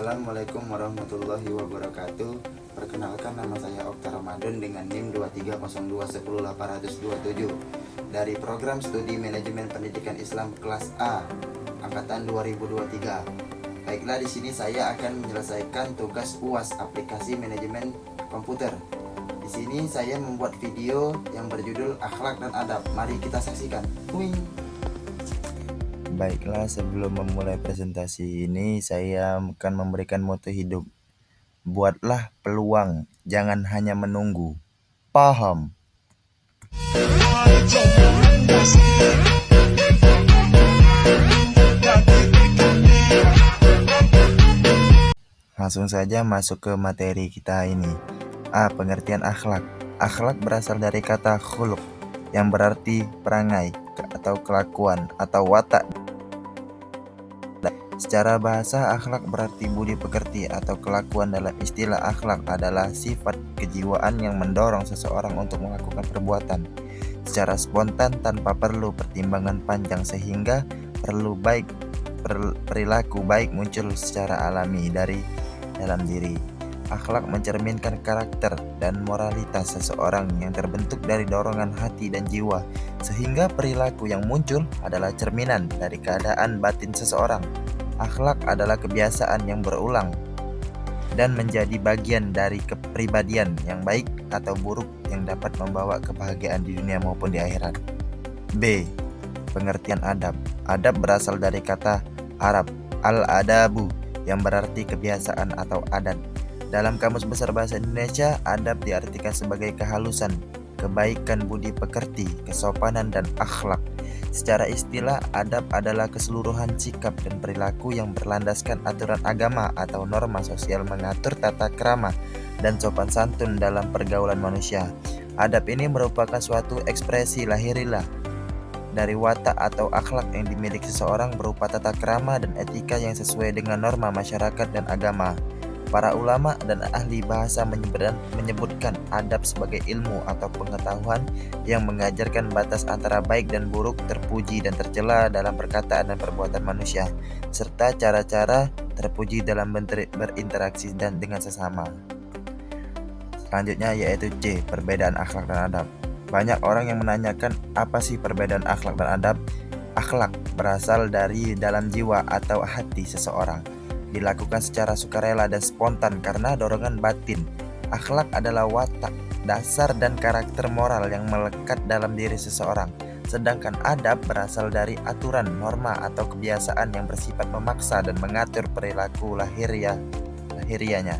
Assalamualaikum warahmatullahi wabarakatuh. Perkenalkan, nama saya Okta Ramadan dengan NIM 2302101827 dari Program Studi Manajemen Pendidikan Islam kelas A angkatan 2023. Baiklah, di sini saya akan menyelesaikan tugas UAS aplikasi manajemen komputer. Di sini saya membuat video yang berjudul Akhlak dan Adab. Mari kita saksikan. Baiklah, sebelum memulai presentasi ini, saya akan memberikan moto hidup. Buatlah peluang, jangan hanya menunggu. Paham? Langsung saja masuk ke materi kita ini. A. Pengertian akhlak. Akhlak berasal dari kata khuluq, yang berarti perangai atau kelakuan atau watak. Secara bahasa, akhlak berarti budi pekerti atau kelakuan. Dalam istilah, akhlak adalah sifat kejiwaan yang mendorong seseorang untuk melakukan perbuatan secara spontan tanpa perlu pertimbangan panjang, sehingga perilaku baik muncul secara alami dari dalam diri. Akhlak mencerminkan karakter dan moralitas seseorang yang terbentuk dari dorongan hati dan jiwa, sehingga perilaku yang muncul adalah cerminan dari keadaan batin seseorang. Akhlak adalah kebiasaan yang berulang dan menjadi bagian dari kepribadian yang baik atau buruk yang dapat membawa kebahagiaan di dunia maupun di akhirat. B. Pengertian adab. Adab berasal dari kata Arab al-adabu, yang berarti kebiasaan atau adat. Dalam Kamus Besar Bahasa Indonesia, adab diartikan sebagai kehalusan, kebaikan budi pekerti, kesopanan, dan akhlak. Secara istilah, adab adalah keseluruhan sikap dan perilaku yang berlandaskan aturan agama atau norma sosial, mengatur tata krama dan sopan santun dalam pergaulan manusia. Adab ini merupakan suatu ekspresi lahiriah dari watak atau akhlak yang dimiliki seseorang, berupa tata krama dan etika yang sesuai dengan norma masyarakat dan agama. Para ulama dan ahli bahasa menyebutkan adab sebagai ilmu atau pengetahuan yang mengajarkan batas antara baik dan buruk, terpuji dan tercela dalam perkataan dan perbuatan manusia, serta cara-cara terpuji dalam berinteraksi dan dengan sesama. Selanjutnya yaitu C. Perbedaan akhlak dan adab. Banyak orang yang menanyakan, apa sih perbedaan akhlak dan adab? Akhlak berasal dari dalam jiwa atau hati seseorang, dilakukan secara sukarela dan spontan karena dorongan batin. Akhlak adalah watak, dasar, dan karakter moral yang melekat dalam diri seseorang. Sedangkan adab berasal dari aturan, norma, atau kebiasaan yang bersifat memaksa dan mengatur perilaku lahiriahnya.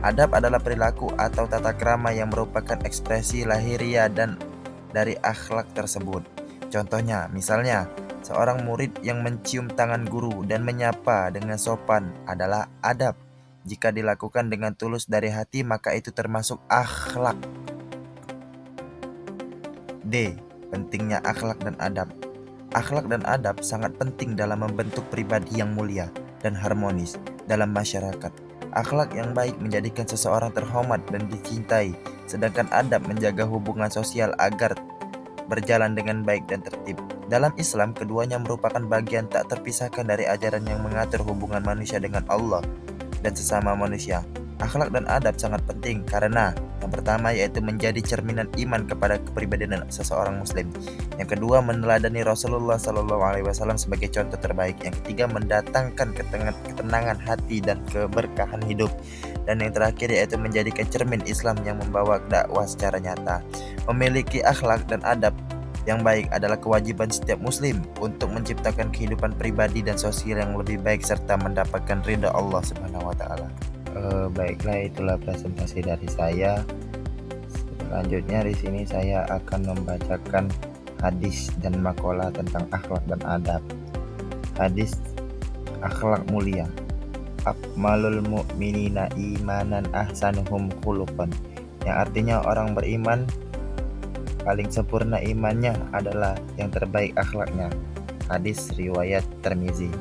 Adab adalah perilaku atau tata krama yang merupakan ekspresi lahiriah dan dari akhlak tersebut. Contohnya, misalnya, seorang murid yang mencium tangan guru dan menyapa dengan sopan adalah adab. Jika dilakukan dengan tulus dari hati, maka itu termasuk akhlak. D. Pentingnya akhlak dan adab. Akhlak dan adab sangat penting dalam membentuk pribadi yang mulia dan harmonis dalam masyarakat. Akhlak yang baik menjadikan seseorang terhormat dan dicintai, sedangkan adab menjaga hubungan sosial agar berjalan dengan baik dan tertib. Dalam Islam, keduanya merupakan bagian tak terpisahkan dari ajaran yang mengatur hubungan manusia dengan Allah dan sesama manusia. Akhlak dan adab sangat penting karena yang pertama yaitu menjadi cerminan iman kepada kepribadian seseorang muslim. Yang kedua, meneladani Rasulullah SAW sebagai contoh terbaik. Yang ketiga, mendatangkan ketenangan hati dan keberkahan hidup. Dan yang terakhir yaitu menjadikan cermin Islam yang membawa dakwah secara nyata. Memiliki akhlak dan adab yang baik adalah kewajiban setiap muslim untuk menciptakan kehidupan pribadi dan sosial yang lebih baik serta mendapatkan ridha Allah Subhanahu wa taala. Baiklah, itulah presentasi dari saya. Selanjutnya di sini saya akan membacakan hadis dan makalah tentang akhlak dan adab. Hadis akhlak mulia. Akmalul mu'minina imanan ahsanuhum khuluqan, yang artinya orang beriman paling sempurna imannya adalah yang terbaik akhlaknya. Hadis riwayat Tirmizi.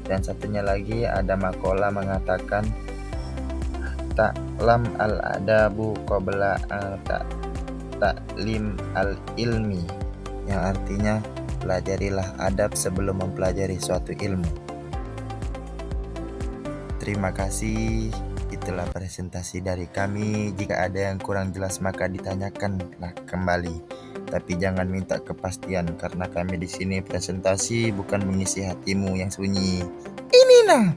Dan satunya lagi ada makalah mengatakan, ta'lam al-adabu qabla ta'lim al-ilmi, yang artinya pelajarilah adab sebelum mempelajari suatu ilmu. Terima kasih. Itulah presentasi dari kami. Jika ada yang kurang jelas maka ditanyakanlah kembali. Tapi jangan minta kepastian karena kami di sini presentasi bukan mengisi hatimu yang sunyi. Ini nah.